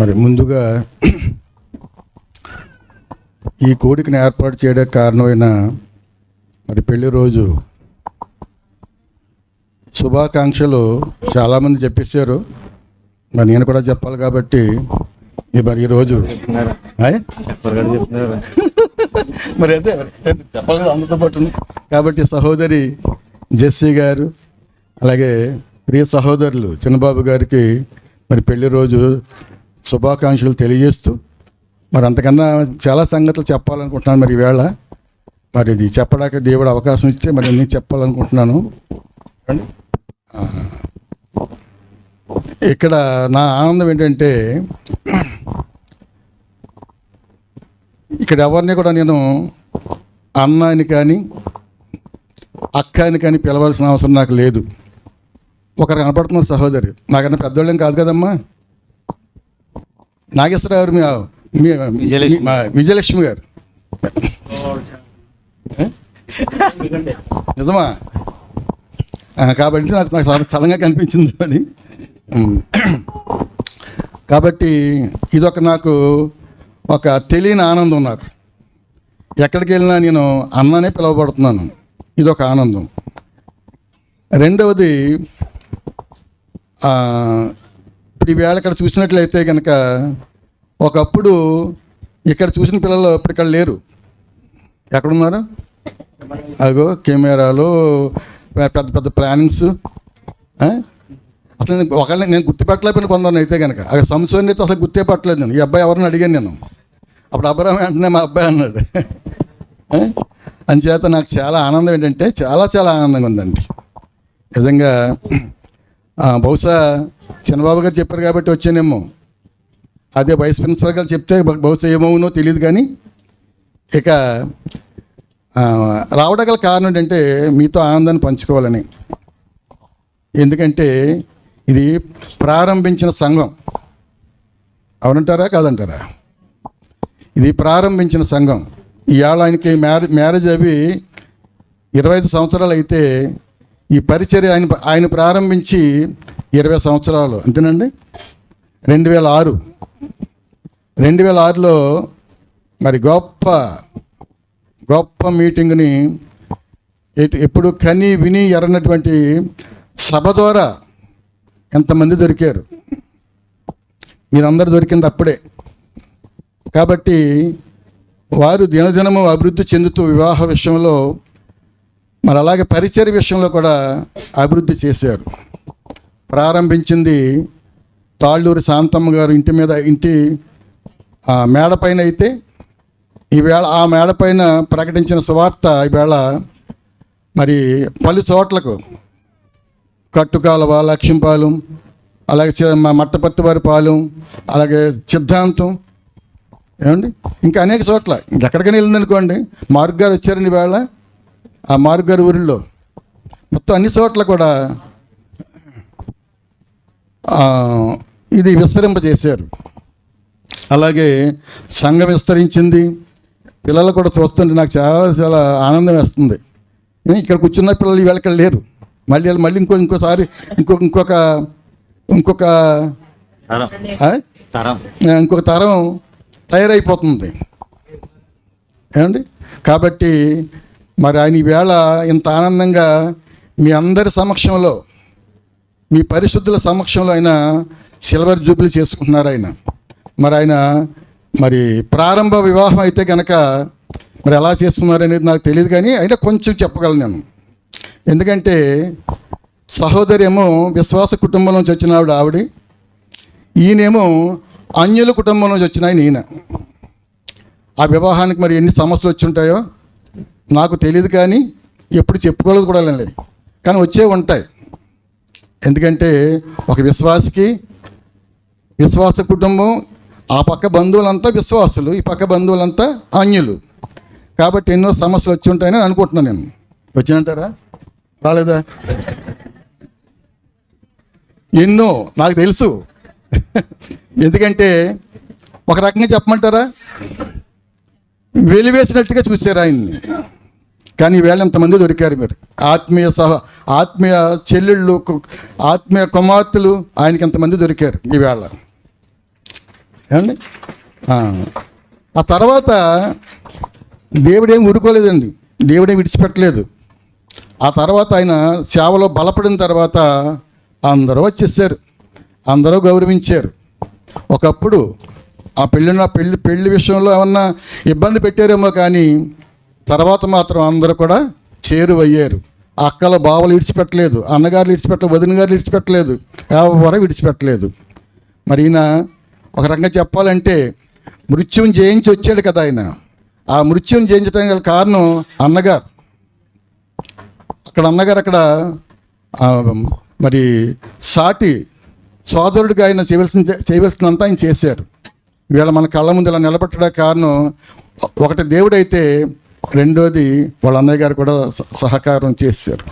మరి ముందుగా ఈ కోడికను ఏర్పాటు చేయడానికి కారణమైన మరి పెళ్లి రోజు శుభాకాంక్షలు చాలామంది చెప్పేశారు. మరి నేను కూడా చెప్పాలి కాబట్టి మరి ఈరోజు మరి అదే చెప్పాలి కదా అందరితో పాటు. కాబట్టి సహోదరి జెస్సీ గారు అలాగే ప్రియ సహోదరులు చిన్నబాబు గారికి మరి పెళ్లి రోజు శుభాకాంక్షలు తెలియజేస్తూ మరి అంతకన్నా చాలా సంగతులు చెప్పాలనుకుంటున్నాను. మరి ఈవేళ మరి ఇది చెప్పడానికి దేవుడు అవకాశం ఇస్తే మరి నేను చెప్పాలనుకుంటున్నాను. ఇక్కడ నా ఆనందం ఏంటంటే ఇక్కడ ఎవరిని కూడా నేను అన్న అని కానీ అక్క అని కానీ పిలవాల్సిన అవసరం నాకు లేదు. ఒకరు కనపడుతున్నారు సహోదరి, నాకన్నా పెద్దోళ్ళేం కాదు కదమ్మా. నాగేశ్వరరావు మీ విజయలక్ష్మి గారు నిజమా? కాబట్టి నాకు చలంగా కనిపించింది అని. కాబట్టి ఇదొక నాకు ఒక తెలియని ఆనందం. నాకు ఎక్కడికి వెళ్ళినా నేను అన్ననే పిలువబడుతున్నాను, ఇదొక ఆనందం. రెండవది, ఇప్పుడు ఈవేళ ఇక్కడ చూసినట్లయితే కనుక ఒకప్పుడు ఇక్కడ చూసిన పిల్లలు ఇప్పుడు ఇక్కడ లేరు. ఎక్కడున్నారు? అగో కెమెరాలు, పెద్ద పెద్ద ప్లానింగ్స్. అసలు ఒకళ్ళని నేను గుర్తుపెట్టలేకపోయిన కొందరు అయితే కనుక అక్కడ సంశోని అయితే అసలు గుర్తుపట్టలేదు నేను. ఈ అబ్బాయి ఎవరిని అడిగాను నేను. అప్పుడు అబ్బాయి వెంటనే మా అబ్బాయి అన్నాడు. అందుచేత నాకు చాలా ఆనందం ఏంటంటే చాలా చాలా ఆనందంగా ఉందండి నిజంగా. బహుశా చిన్నబాబు గారు చెప్పారు కాబట్టి వచ్చానేమో, అదే వైస్ ప్రిన్సిపల్ గారు చెప్తే బహుశా ఏమవునో తెలియదు. కానీ ఇక రావడం గల కారణం ఏంటంటే మీతో ఆనందాన్ని పంచుకోవాలని. ఎందుకంటే ఇది ప్రారంభించిన సంఘం, అవునంటారా కాదంటారా? ఇది ప్రారంభించిన సంఘం. ఇవాళ ఆయనకి మ్యారేజ్ అవి 25 సంవత్సరాలు అయితే ఈ పరిచర్య ఆయన ప్రారంభించి 20 సంవత్సరాలు అంతేనండి. 2006లో మరి గొప్ప మీటింగ్ని ఎప్పుడు కని విని ఎరనటువంటి సభ ద్వారా ఎంతమంది దొరికారు. మీరందరూ దొరికింది అప్పుడే. కాబట్టి వారు దినదినము అభివృద్ధి చెందుతూ వివాహ విషయంలో మరి అలాగే పరిచర్య విషయంలో కూడా అభివృద్ధి చేశారు. ప్రారంభించింది తాళ్ళూరి శాంతమ్మ గారు ఇంటి మేడపైన అయితే ఈవేళ ఆ మేడపైన ప్రకటించిన సువార్త ఈవేళ మరి పలు చోట్లకు కట్టుకాలవ, లక్ష్మీపాలెం, అలాగే మట్టపత్తివారిపాలెం, అలాగే సిద్ధాంతం, ఏమండి ఇంకా అనేక చోట్ల ఇంకెక్కడికైనా వెళ్ళిందనుకోండి. మార్గ్ గారు వచ్చారండి ఈవేళ. ఆ మార్గ్ గారి ఊరిలో మొత్తం అన్ని చోట్ల కూడా ఇది విస్తరింపజేశారు. అలాగే సంఘం విస్తరించింది. పిల్లలు కూడా చూస్తుంటే నాకు చాలా చాలా ఆనందం వేస్తుంది. ఇక్కడ కూర్చున్న పిల్లలు ఈవేళ ఇక్కడ లేరు. మళ్ళీ ఇంకోసారి ఇంకొక తరం తయారైపోతుంది ఏమండి. కాబట్టి మరి ఆయన ఈవేళ ఇంత ఆనందంగా మీ అందరి సమక్షంలో, మీ పరిశుద్ధుల సమక్షంలో ఆయన సిల్వర్ జూబ్లీ చేసుకుంటున్నారు. ఆయన మరి ప్రారంభ వివాహం అయితే కనుక మరి ఎలా చేస్తున్నారు అనేది నాకు తెలియదు. కానీ అయినా కొంచెం చెప్పగలను నేను. ఎందుకంటే సహోదరి ఏమో విశ్వాస కుటుంబం నుంచి వచ్చిన ఆవిడ, ఈయనేమో అన్యుల కుటుంబం నుంచి వచ్చిన ఈయన. ఆ వివాహానికి మరి ఎన్ని సమస్యలు వచ్చి ఉంటాయో నాకు తెలియదు. కానీ ఎప్పుడు చెప్పుకోలేదు కూడా లేదు. కానీ వచ్చే ఉంటాయి. ఎందుకంటే ఒక విశ్వాస కుటుంబం, ఆ పక్క బంధువులంతా విశ్వాసులు, ఈ పక్క బంధువులంతా అన్యులు. కాబట్టి ఎన్నో సమస్యలు వచ్చి ఉంటాయని అనుకుంటున్నాను నేను. వచ్చినంటారా? రాలేదా? ఎన్నో నాకు తెలుసు. ఎందుకంటే ఒక రకంగా చెప్పమంటారా, వెలివేసినట్టుగా చూశారు ఆయన్ని. కానీ ఈవేళ ఎంతమంది దొరికారు మీరు. ఆత్మీయ చెల్లెళ్ళు, ఆత్మీయ కుమార్తెలు ఆయనకి ఎంతమంది దొరికారు ఈవేళ. ఏమండి? ఆ తర్వాత దేవుడేం ఊరుకోలేదండి, దేవుడేం విడిచిపెట్టలేదు. ఆ తర్వాత ఆయన సేవలో బలపడిన తర్వాత అందరూ వచ్చేసారు, అందరూ గౌరవించారు. ఒకప్పుడు ఆ పెళ్లి విషయంలో ఏమన్నా ఇబ్బంది పెట్టారేమో, కానీ తర్వాత మాత్రం అందరూ కూడా చేరువయ్యారు. అక్కల బావలు విడిచిపెట్టలేదు, అన్నగారు విడిచిపెట్టలేదు, వదిన గారు విడిచిపెట్టలేదు, ఎవరు విడిచిపెట్టలేదు. మరి ఈయన ఒక రకంగా చెప్పాలంటే మృత్యుం జయించి వచ్చాడు కదా ఆయన. ఆ మృత్యుం జయించడం గల కారణం అన్నగారు. అక్కడ మరి సాటి సోదరుడిగా ఆయన చేయవలసినంత ఆయన చేశారు. ఇవాళ మన కళ్ళ ముందు ఇలా నిలబెట్టడానికి కారణం ఒకటి దేవుడైతే, రెండోది వాళ్ళ అన్నయ్య గారు కూడా సహకారం చేశారు.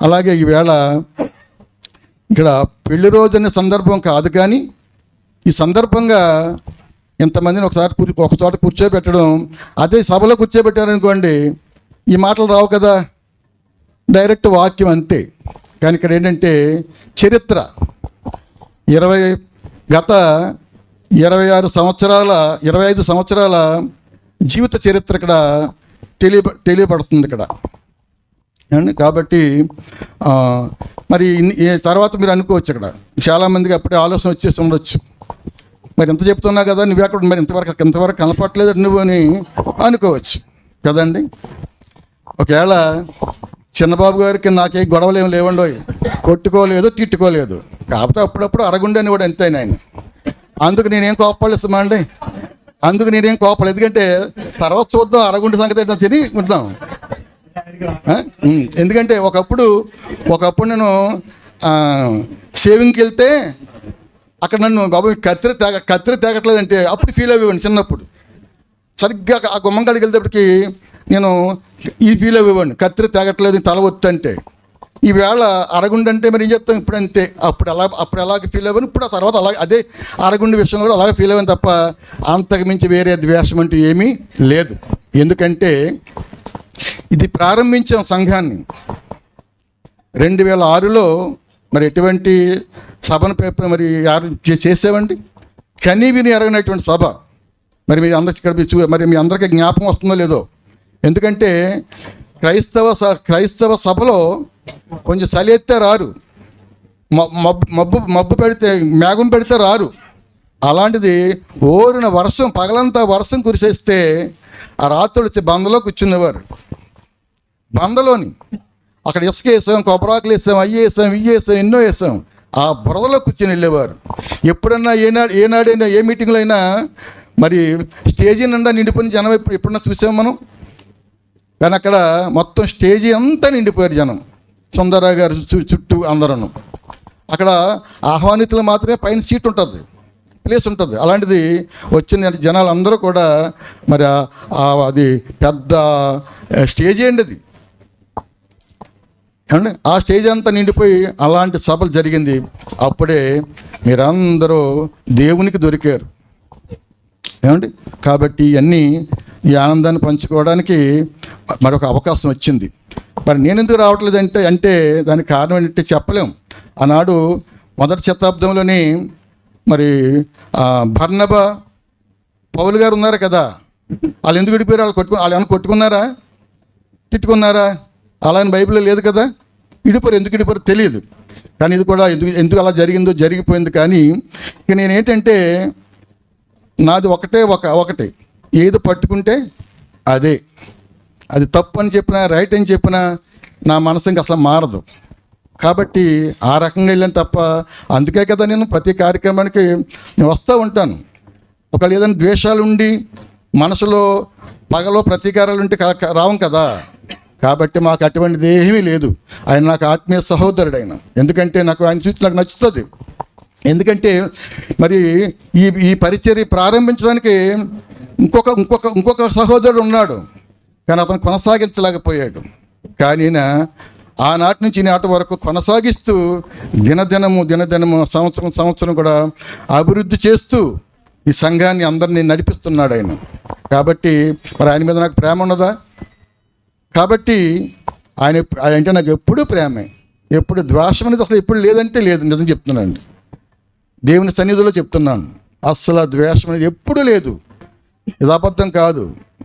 అలాగే ఈవేళ ఇక్కడ పెళ్లి రోజు అనే సందర్భం కాదు, కానీ ఈ సందర్భంగా ఇంతమందిని ఒక చోట కూర్చోబెట్టడం, అదే సభలో కూర్చోబెట్టారనుకోండి ఈ మాటలు రావు కదా, డైరెక్ట్ వాక్యం అంతే. కానీ ఇక్కడ ఏంటంటే చరిత్ర గత 25 సంవత్సరాల జీవిత చరిత్ర ఇక్కడ తెలియబడుతుంది ఇక్కడ. కాబట్టి మరి తర్వాత మీరు అనుకోవచ్చు, ఇక్కడ చాలామందికి అప్పుడే ఆలోచన వచ్చేసి ఉండొచ్చు, మరి ఎంత చెప్తున్నా కదా నువ్వు అక్కడ మరి ఇంతవరకు కనపట్లేదు నువ్వు అని అనుకోవచ్చు కదండి. ఒకవేళ చిన్నబాబు గారికి నాకే గొడవలు ఏమి లేవండోయ్, కొట్టుకోలేదు, తిట్టుకోలేదు, కాకపోతే అప్పుడప్పుడు అరగుండె అని కూడా ఎంతైనా ఆయన. అందుకు నేనేం కోపలేస్తామా అండి, ఎందుకంటే తర్వాత చూద్దాం అరగుండె సంగతి ఏంటో సరి ఉంటాం. ఎందుకంటే ఒకప్పుడు నేను షేవింగ్కి వెళ్తే అక్కడ నన్ను బాబు కత్తిరి తేగట్లేదంటే అప్పుడు ఫీల్ అయ్యేవాడిని చిన్నప్పుడు. సరిగ్గా ఆ గుమ్మంకాడికి వెళ్తేప్పటికి నేను ఈ ఫీల్ అయ్యేవాడిని, కత్తిరి తేగట్లేదు తల ఒత్తంటే. ఈవేళ అరగుండు అంటే మరి ఏం చెప్తాం, ఇప్పుడు అంతే. అప్పుడు అలాగే ఫీల్ అవ్వను, ఇప్పుడు ఆ తర్వాత అలాగే అదే అరగుండు విషయంలో కూడా అలాగే ఫీల్ అవ్వను తప్ప అంతకు మించి వేరే ద్వేషం అంటూ ఏమీ లేదు. ఎందుకంటే ఇది ప్రారంభించాం సంఘాన్ని 2006లో. మరి ఎటువంటి సభను మరి చేసేవండి, కనీ విని ఎరగనటువంటి సభ. మరి మీ అందరికి ఇక్కడ మరి మీ అందరికీ జ్ఞాపకం వస్తుందో లేదో, ఎందుకంటే క్రైస్తవ సభలో కొంచెం చలి ఎత్తే రారు, మబ్బు పెడితే మేఘం పెడితే రారు. అలాంటిది ఓరిన వర్షం, పగలంతా వర్షం కురిసేస్తే ఆ రాత్రులు వచ్చి బందలో కూర్చునేవారు. బందలోని అక్కడ ఇసుక వేసాం, కొబ్బరాకులు వేసాం, అయ్యి వేసాం, ఇవి వేసాం, ఎన్నో వేసాం. ఆ బురదలో కూర్చొని వెళ్ళేవారు. ఎప్పుడన్నా ఏనాడైనా ఏ మీటింగ్లో అయినా మరి స్టేజీ నిండా నిండిపోయిన జనం ఎప్పుడన్నా చూసాం మనం. కానీ అక్కడ మొత్తం స్టేజీ అంతా నిండిపోయారు జనం, సుందరరావు గారు చుట్టూ అందరూ. అక్కడ ఆహ్వానితులు మాత్రమే పైన సీట్ ఉంటుంది, ప్లేస్ ఉంటుంది. అలాంటిది వచ్చిన జనాలు అందరూ కూడా మరి అది పెద్ద స్టేజీ అండి అది ఏమండి. ఆ స్టేజ్ అంతా నిండిపోయి అలాంటి సభలు జరిగింది. అప్పుడే మీరందరూ దేవునికి దొరికారు ఏమండి. కాబట్టి ఈ ఆనందాన్ని పంచుకోవడానికి మరొక అవకాశం వచ్చింది. మరి నేను ఎందుకు రావట్లేదు అంటే దానికి కారణం ఏంటంటే చెప్పలేం. ఆనాడు మొదటి శతాబ్దంలోని మరి బర్నబా, పౌలు గారు ఉన్నారు కదా, వాళ్ళు ఎందుకు విడిపోయారు? వాళ్ళు ఏమైనా కొట్టుకున్నారా, తిట్టుకున్నారా? అలా అని బైబిల్లో లేదు కదా. ఎందుకు విడిపోయారు తెలియదు. కానీ ఇది కూడా ఎందుకు అలా జరిగిందో జరిగిపోయింది. కానీ ఇక నేనేంటంటే నాది ఒకటే, ఏది పట్టుకుంటే అది తప్పు అని చెప్పినా రైట్ అని చెప్పినా నా మనసు ఇంకా అసలు మారదు. కాబట్టి ఆ రకంగా వెళ్ళాను తప్ప, అందుకే కదా నేను ప్రతి కార్యక్రమానికి నేను వస్తూ ఉంటాను. ఒకవేళ ఏదైనా ద్వేషాలు ఉండి మనసులో పగలో ప్రతీకారాలు ఉంటే రావం కదా. కాబట్టి మాకు అటువంటిది ఏమీ లేదు. ఆయన నాకు ఆత్మీయ సహోదరుడు ఆయన. ఎందుకంటే ఆయన చూసి నాకు నచ్చుతుంది. ఎందుకంటే మరి ఈ పరిచర్య ప్రారంభించడానికి ఇంకొక సహోదరుడు ఉన్నాడు, కానీ అతను కొనసాగించలేకపోయాడు. కానీ ఆనాటి నుంచి ఈనాటి వరకు కొనసాగిస్తూ దినదినము సంవత్సరం కూడా అభివృద్ధి చేస్తూ ఈ సంఘాన్ని అందరినీ నడిపిస్తున్నాడు ఆయన. కాబట్టి మరి ఆయన మీద నాకు ప్రేమ ఉన్నదా? కాబట్టి ఆయన అంటే నాకు ఎప్పుడూ ప్రేమే, ఎప్పుడు ద్వేషం అనేది అసలు ఎప్పుడు లేదంటే లేదు. నిజం చెప్తున్నానండి, దేవుని సన్నిధిలో చెప్తున్నాను. అస్సలు ద్వేషం అనేది ఎప్పుడూ లేదు. ఇది అబద్ధం కాదు,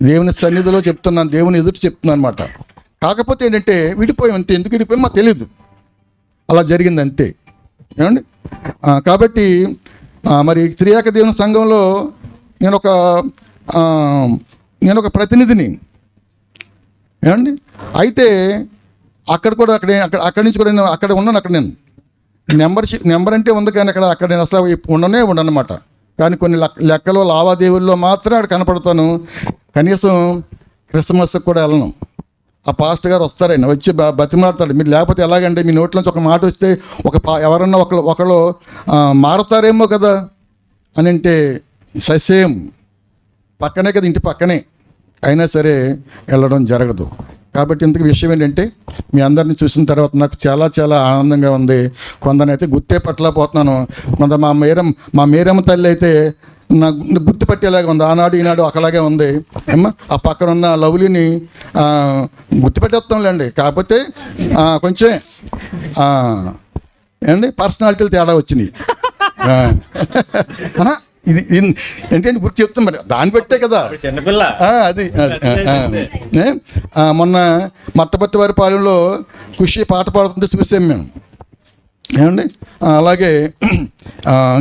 దేవుని సన్నిధిలో చెప్తున్నాను, దేవుని ఎదుటి చెప్తున్నాను అనమాట. కాకపోతే ఏంటంటే విడిపోయాం అంతే. ఎందుకు విడిపోయాం మాకు తెలియదు, అలా జరిగింది అంతే. ఏమండి? కాబట్టి మరి త్రియాక దేవుని సంఘంలో నేను ఒక ప్రతినిధిని. ఏమండి? అయితే అక్కడి నుంచి కూడా నేను అక్కడ ఉన్నాను. అక్కడ నేను నెంబర్ అంటే ఉంది, కానీ అక్కడ నేను అసలు ఉండనమాట. కానీ కొన్ని లెక్కలో లావాదేవీల్లో మాత్రం అక్కడ కనపడతాను. కనీసం క్రిస్మస్కి కూడా వెళ్ళను. ఆ పాస్టర్ గారు వస్తారైనా వచ్చి బతిమాడతాడు. మీరు లేకపోతే ఎలాగంటే మీ నోట్లోంచి ఒక మాట వస్తే ఎవరన్నా ఒకళ్ళు మారుతారేమో కదా అని అంటే ససేమ్ పక్కనే కదా, ఇంటి పక్కనే, అయినా సరే వెళ్ళడం జరగదు. కాబట్టి ఇంతకు విషయం ఏంటంటే మీ అందరిని చూసిన తర్వాత నాకు చాలా చాలా ఆనందంగా ఉంది. కొందరైతే గుర్తే పట్టలేకపోతున్నాను. కొంత మా మేరమ్మ తల్లి అయితే నాకు గుర్తుపట్టేలాగా ఉంది. ఆనాడు ఈనాడు ఒకలాగే ఉంది. ఏమ్మా ఆ పక్కన ఉన్న లవ్లీని గుర్తుపెట్టేస్తాంలేండి. కాకపోతే కొంచెం ఏంటి పర్సనాలిటీలు తేడా వచ్చినాయి. ఇది ఏంటంటే గుర్తు చెప్తాం మరి, దాన్ని పెట్టే కదా అది. మొన్న మట్టపత్తి వారి పాలెంలో ఖుషి పాట పాడుతుంటే చూసాం మేము. ఏమండి? అలాగే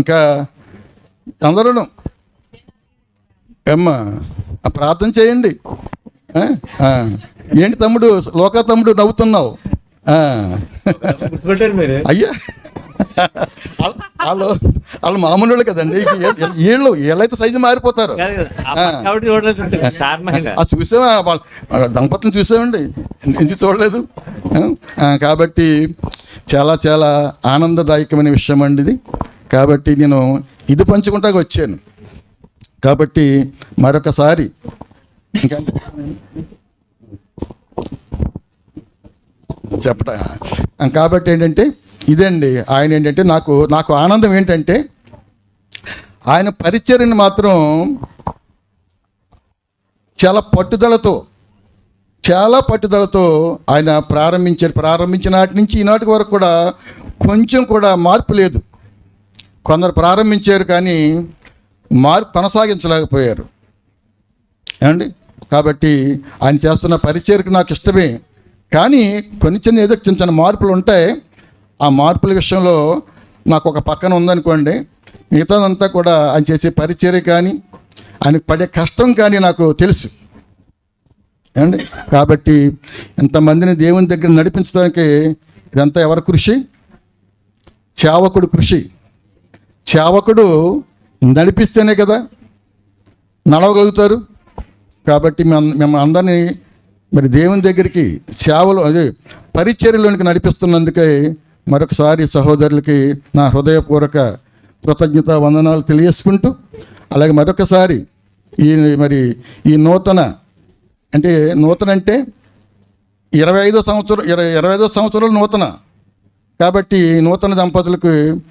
ఇంకా అందరూ అమ్మా ప్రార్థన చేయండి. ఏంటి తమ్ముడు, లోకా తమ్ముడు నవ్వుతున్నావు? అయ్యా వాళ్ళు మామూలు వాళ్ళు కదండి. వీళ్ళైతే సైజు మారిపోతారు. చూసావా దంపతులను చూసామండి, ఎందుకు చూడలేదు? కాబట్టి చాలా చాలా ఆనందదాయకమైన విషయం అండి ఇది. కాబట్టి నేను ఇది పంచుకుంటాక వచ్చాను. కాబట్టి మరొకసారి చెప్పట. కాబట్టి ఏంటంటే ఇదండి ఆయన ఏంటంటే నాకు ఆనందం ఏంటంటే ఆయన పరిచర్యను మాత్రం చాలా పట్టుదలతో ఆయన ప్రారంభించిన నాటి నుంచి ఈనాటి వరకు కూడా కొంచెం కూడా మార్పు లేదు. కొందరు ప్రారంభించారు కానీ మార్పు కొనసాగించలేకపోయారు. ఏమండి? కాబట్టి ఆయన చేస్తున్న పరిచర్యకు నాకు ఇష్టమే, కానీ ఏదో చిన్న మార్పులు ఉంటాయి. ఆ మార్పుల విషయంలో నాకు ఒక పక్కన ఉందనుకోండి, మిగతాదంతా కూడా ఆయన చేసే పరిచర్య కానీ ఆయన పడే కష్టం కానీ నాకు తెలుసు. ఏమండి? కాబట్టి ఇంతమందిని దేవుని దగ్గర నడిపించడానికి ఇదంతా ఎవరి కృషి? సేవకుడు కృషి. సేవకుడు నడిపిస్తేనే కదా నడవగలుగుతారు. కాబట్టి మేము అందరినీ మరి దేవుని దగ్గరికి పరిచర్యలోనికి నడిపిస్తున్నందుకే మరొకసారి సహోదరులకి నా హృదయపూర్వక కృతజ్ఞత వందనాలు తెలియజేసుకుంటూ, అలాగే మరొకసారి ఈ నూతన అంటే 25వ సంవత్సరం 25వ సంవత్సరాలు నూతన. కాబట్టి నూతన దంపతులకు